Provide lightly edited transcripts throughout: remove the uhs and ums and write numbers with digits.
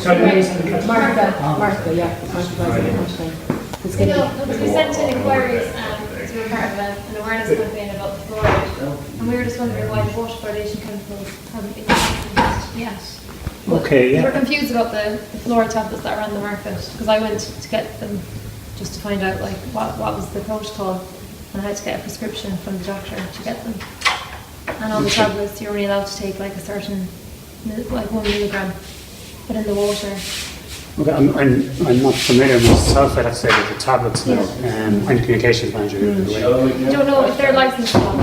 Martha, yeah. You know, we sent in inquiries as we were part of an awareness campaign about the fluoride, and we were just wondering why the water fluoridation chemicals haven't been used yet. Okay, yeah. We were confused about the fluoride tablets that are on the market, because I went to get them just to find out like what was the protocol, and I had to get a prescription from the doctor to get them. And on the tablets, you're only allowed to take like a certain, like 1 milligram, but in the water. Okay, I'm not familiar myself, I'd have to say, with the tablets now. I'm the communications manager here. You don't know if they're licensed or not?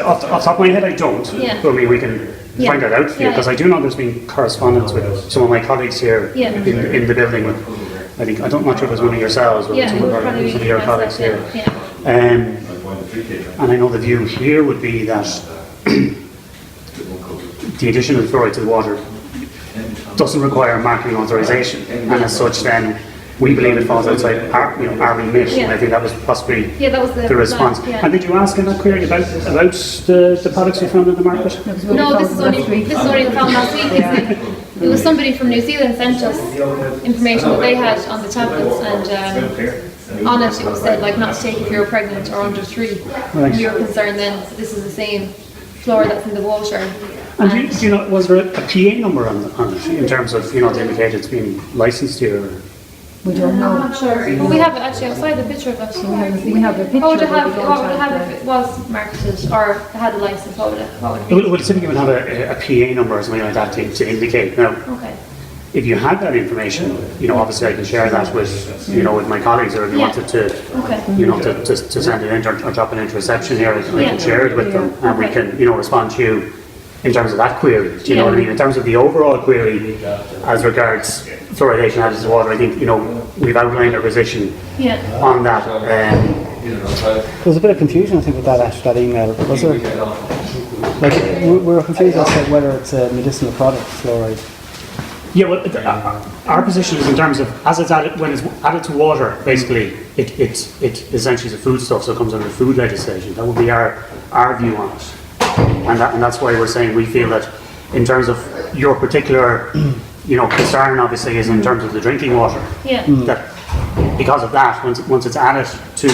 Off the top of my head, I don't. Yeah. But I mean, we can find that out for you, because I do know there's been correspondence with some of my colleagues here in the building. I'm not sure if it was one of yourselves, but some of your colleagues here. And I know the view here would be that the addition of fluoride to the water doesn't require marketing authorization, and as such then we believe it falls outside our remit, and I think that was possibly the response. And did you ask in that query about the products you found in the market? No, this is only found last week. It was somebody from New Zealand sent us information that they had on the tablets, and on it was said like not to take if you're pregnant or under 3. Right. And we were concerned then that this is the same fluoride that's in the water. And do you know, was there a PA number on it in terms of, to indicate it's been licensed here? We don't know. I'm not sure. But we have it actually outside the picture of it. We have a picture. What would it have if it was marketed or had a license? What would it be? Well, typically would have a PA number or something like that to indicate. Now, if you had that information, obviously I can share that with, with my colleagues, or if you wanted to, to send it in or drop it into reception here, I can share it with them, and we can, respond to you in terms of that query. Do you know what I mean? In terms of the overall query as regards fluoridation added to water, I think, we've outlined our position on that. There was a bit of confusion, I think, with that email. Was there? Like, we were confused as to whether it's a medicinal product, fluoride. Yeah, well, our position is in terms of as it's added, when it's added to water, basically, it essentially is a foodstuff, so it comes under food legislation. That would be our view on it, and that's why we're saying we feel that in terms of your particular, concern, obviously, is in terms of the drinking water. Yeah. That because of that, once it's added to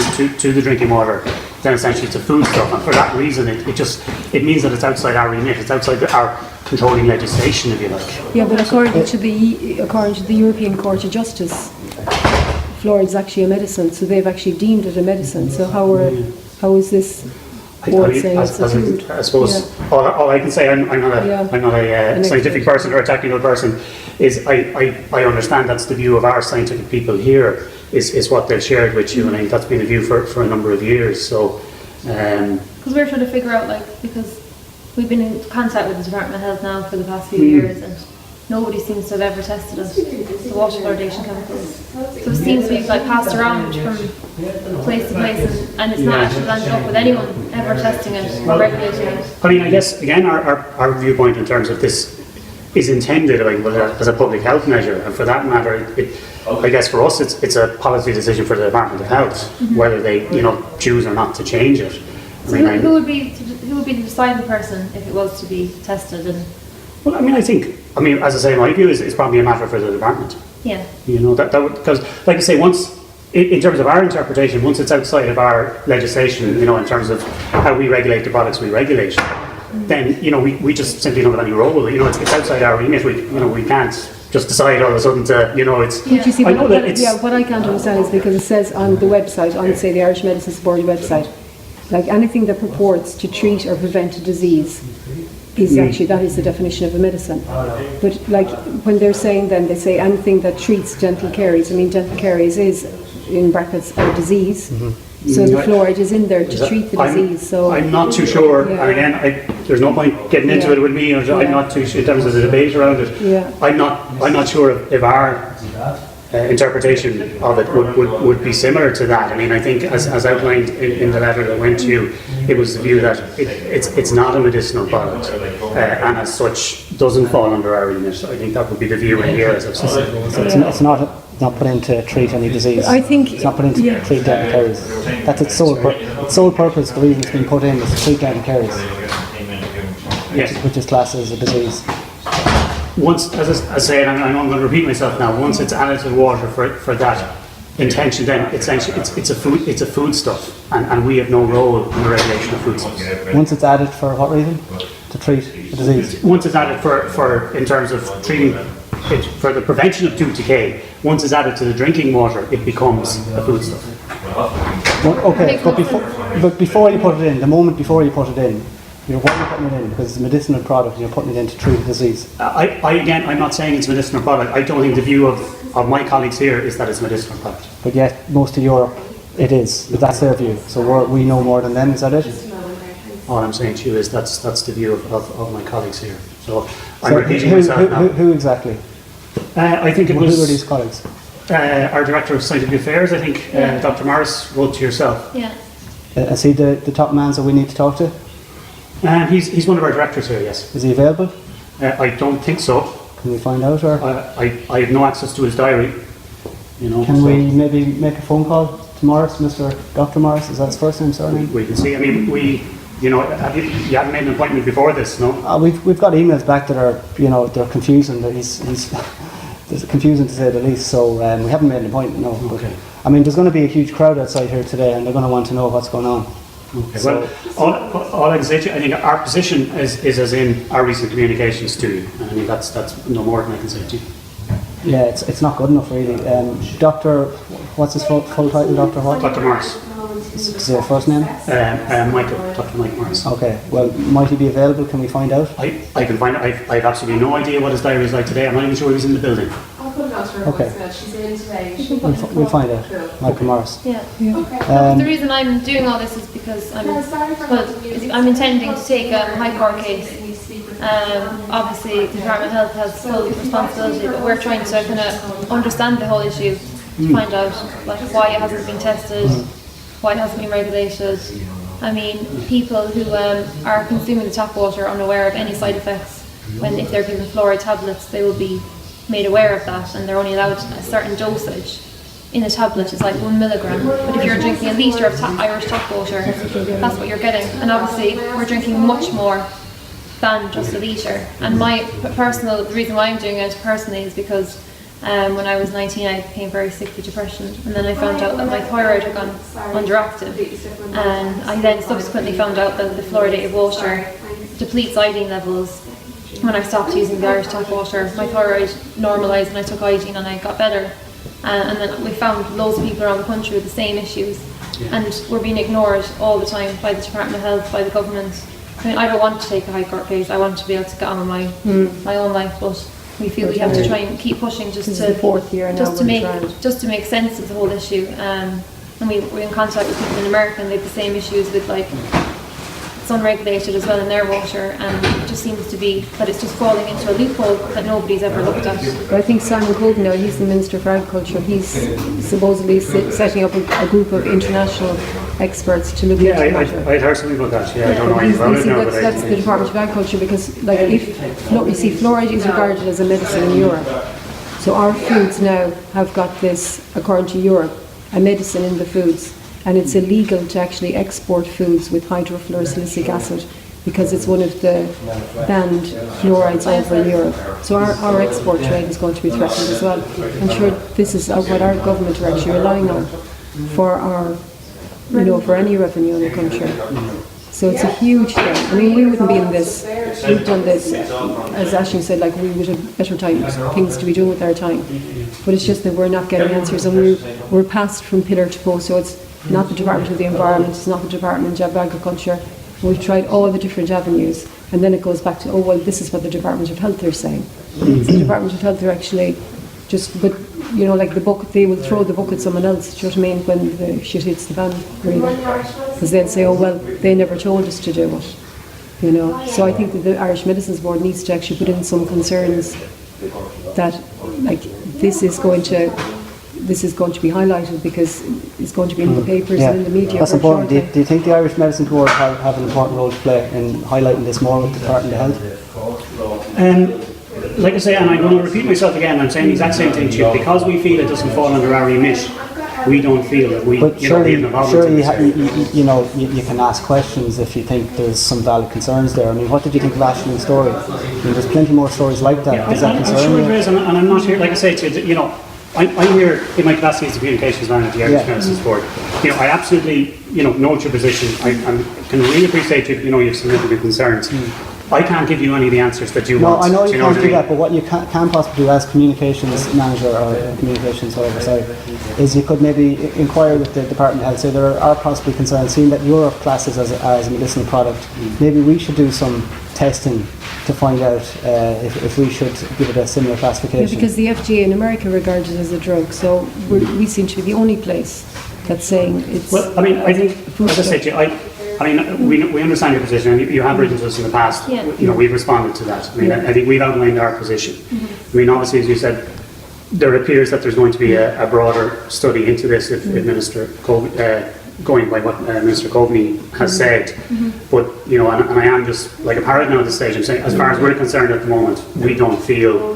the drinking water, then essentially it's a foodstuff, and for that reason, it means that it's outside our remit. It's outside our controlling legislation, if you like. Yeah, but according to the European Court of Justice, fluoride is actually a medicine, so they've actually deemed it a medicine. So how is this board saying it's a food? I suppose all I can say, I'm not a scientific person or a technical person, is I understand that's the view of our scientific people here, is what they've shared with you, and I think that's been a view for a number of years. So, because we're trying to figure out, because we've been in contact with the Department of Health now for the past few years, and nobody seems to have ever tested it, the water fluoridation chemicals. So it seems to be passed around from place to place, and it's not actually landed up with anyone ever testing it or regulating it. I mean, I guess again our viewpoint in terms of this is intended as a public health measure, and for that matter, I guess for us it's a policy decision for the Department of Health whether they choose or not to change it. So who would be the deciding person if it was to be tested? Well, as I say, my view is it's probably a matter for the department. Yeah. That would, because like I say, once in terms of our interpretation, once it's outside of our legislation, in terms of how we regulate the products we regulate, then we just simply don't have any role. It's outside our remit. We can't just decide all of a sudden to it's. Yeah, you see, what I can't understand is because it says on the website, on say the Irish Medicines Board website, like anything that purports to treat or prevent a disease is actually, that is the definition of a medicine. But when they're saying, then they say anything that treats dental caries. Dental caries is in brackets a disease. So the fluoride is in there to treat the disease. So I'm not too sure, and again, there's no point getting into it with me. I'm not too sure in terms of the debate around it. Yeah. I'm not sure if our interpretation of it would be similar to that. I think as outlined in the letter that went to you, it was the view that it's not a medicinal product, and as such doesn't fall under our remit. I think that would be the view in here, as I've said. So it's not put in to treat any disease. I think it's not put in to treat dental caries. That's its sole purpose. The reason it's been put in is to treat dental caries, which is classed as a disease. once, as I say, and I'm going to repeat myself now, once it's added to the water for that intention, then essentially it's a foodstuff, and we have no role in the regulation of foodstuffs. Once it's added for what reason? To treat the disease? Once it's added for in terms of treating it for the prevention of tooth decay, once it's added to the drinking water, it becomes a foodstuff. Well, okay, but before you put it in, the moment before you put it in, you know, why are you putting it in? Because it's a medicinal product and you're putting it in to treat a disease. Again, I'm not saying it's a medicinal product. I don't think the view of my colleagues here is that it's a medicinal product. But yet, most of Europe, it is. But that's their view. So we know more than them, is that it? All I'm saying to you is that's the view of my colleagues here. So I'm So repeating myself now. who exactly? I think it Who was are these colleagues? our Director of Scientific Affairs, I think, Dr. Morris, wrote to yourself. Yeah. Is he the top man that we need to talk to? He's one of our directors here, yes. Is he available? I don't think so. Can we find out? Or I have no access to his diary. You know, can so we maybe make a phone call to Morris, Dr. Morris? Is that his first name, surname? we can see. I mean, you haven't made an appointment before this, no? We've got emails back that are, you know, they're confusing. That he's it's confusing to say the least. So we haven't made an appointment, no. But, Okay. I mean, there's going to be a huge crowd outside here today, and they're going to want to know what's going on. Okay. So, Well, all I can say to you, I think our position is as in our recent communications to you. I mean, that's no more than I can say to you. yeah, it's not good enough, really. Doctor, what's his full title? Doctor what? Dr. Morris, Is there a first name? Michael, Dr. Mike Morris. Okay. Well, might he be available? Can we find out? I can find it. I've absolutely no idea what his diary is like today. I'm not even sure he's in the building. I'll put it on to her Okay. voicemail. She's in today. We'll find out. Michael Morris. Yeah. Okay. The reason I'm doing all this is because I'm intending to take a high court case. Obviously, the Department of Health has full responsibility, but we're trying to kind of understand the whole issue, to find out like why it hasn't been tested, why it hasn't been regulated. I mean, people who are consuming the tap water unaware of any side effects, when if they're given fluoride tablets, they will be made aware of that, and they're only allowed a certain dosage. In a tablet, it's like 1 milligram. But if you're drinking a litre of Irish tap water, that's what you're getting. And obviously, we're drinking much more than just a litre. And the reason why I'm doing it personally is because when I was 19, I became very sick with depression, and then I found out that my thyroid had gone underactive, and I then subsequently found out that the fluoridated water depletes iodine levels. When I stopped using the Irish tap water, my thyroid normalised and I took iodine and I got better. And then we found loads of people around the country with the same issues, and we're being ignored all the time by the Department of Health, by the government. I mean, I don't want to take a high court case. I want to be able to get on with my own life, but we feel we have to try and keep pushing just to the fourth year now just to make sense of the whole issue. And we're in contact with people in America, and they have the same issues with like it's unregulated as well in their water, and it just seems to be that it's just falling into a loophole that nobody's ever looked at. But I think Simon Cogan now, he's the Minister for Agriculture, he's supposedly setting up a group of international experts to look into the matter. I'd heard something about that. Yeah, I don't know But anything about it now, but that's the Department of Agriculture, because like you see, fluoride is regarded as a medicine in Europe. So our foods now have got this, according to Europe, a medicine in the foods. And it's illegal to actually export foods with hydrofluorosilicic acid because it's one of the banned fluorides over in Europe. So our export trade is going to be threatened as well. I'm sure this is what our government are actually relying on for our, for any revenue in the country. So it's a huge thing. I mean, we wouldn't be in this. We've done this, as Aisling said, like we would have better things to be doing with our time. But it's just that we're not getting answers, and we're passed from pillar to post. So it's not the Department of the Environment, it's not the Department of Agriculture. We've tried all the different avenues, and then it goes back to, this is what the Department of Health are saying. So the Department of Health are actually like the bucket, they will throw the book at someone else, do you know what I mean, when the shit hits the fan, really. Because they'll say, they never told us to do it. So I think that the Irish Medicines Board needs to actually put in some concerns that, like, this is going to be highlighted because it's going to be in the papers and in the media. That's important. Do you think the Irish Medicine Board have an important role to play in highlighting this more with the Department of Health? Like I say, and I'm going to repeat myself again, I'm saying the exact same thing to you, because we feel it doesn't fall under our remit, we don't feel that we, But you know, surely, being involved surely in you, this. you know, you can ask questions if you think there's some valid concerns there. I mean, what did you think of Ashley's story? I mean, there's plenty more stories like that. Does that I'm concern sure you? there is, and I'm not here, like I say to you, you know, I'm here in my capacity as the communications manager of the Irish Medicines Board. You know, I absolutely, you know note your position. I can really appreciate you, you know, you've significant concerns. I can't give you any of the answers that you No, want. I know Do you know can't what I do mean? that, but what you can possibly do as communications manager or communications whatever, sorry, is you could maybe inquire with the Department of Health, say there are possibly concerns, seeing that Europe classes as a medicinal product, maybe we should do some testing to find out if we should give it a similar Yeah, classification. because the FDA in America regards it as a drug, so we seem to be the only place that's saying it's. Well, I mean, I think, as I said to you, I mean, we understand your position, and you have written to us in the past. Yeah. You know, we've responded to that. I mean, I think we've outlined our position. I mean, obviously, as you said, there appears that there's going to be a broader study into this if Minister going by what Minister Coveney has said. But, you know, and I am just like a parrot now at this stage. I'm saying, as far as we're concerned at the moment, we don't feel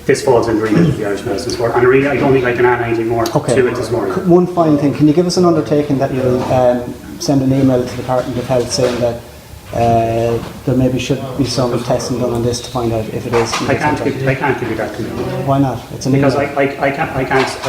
this falls in agreement with the Irish Medicines Board. And really, I don't think I can add anything more to it this morning. One final thing, can you give us an undertaking that you'll send an email to the Department of Health saying that there maybe should be some testing done on this to find out if it is. I can't give you that commitment. Why not? It's an Because email. I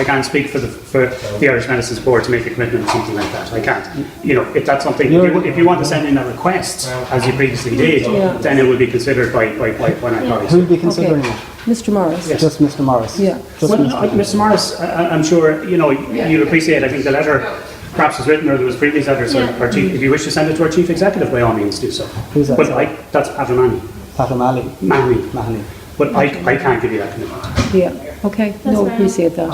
can't speak for the Irish Medicines Board to make a commitment or something like that. I can't. You know, if that's something, if you want to send in a request, as you previously did, then it will be considered by my colleagues. Who will be considering it? Mr. Morris. Yes. Just Mr. Morris? Yeah. Just Well, Mr. Mr. Morris, I'm sure, you know, you'll appreciate, I think the letter perhaps was written or there was previous letters, or chief, if you wish to send it to our chief executive, by all means do so. Who's that? But that's Pat O'Mahony. Pat O'Malley. Mahoney. Mahoney. But I can't give you that commitment. Yeah, okay, no, fine. appreciate that.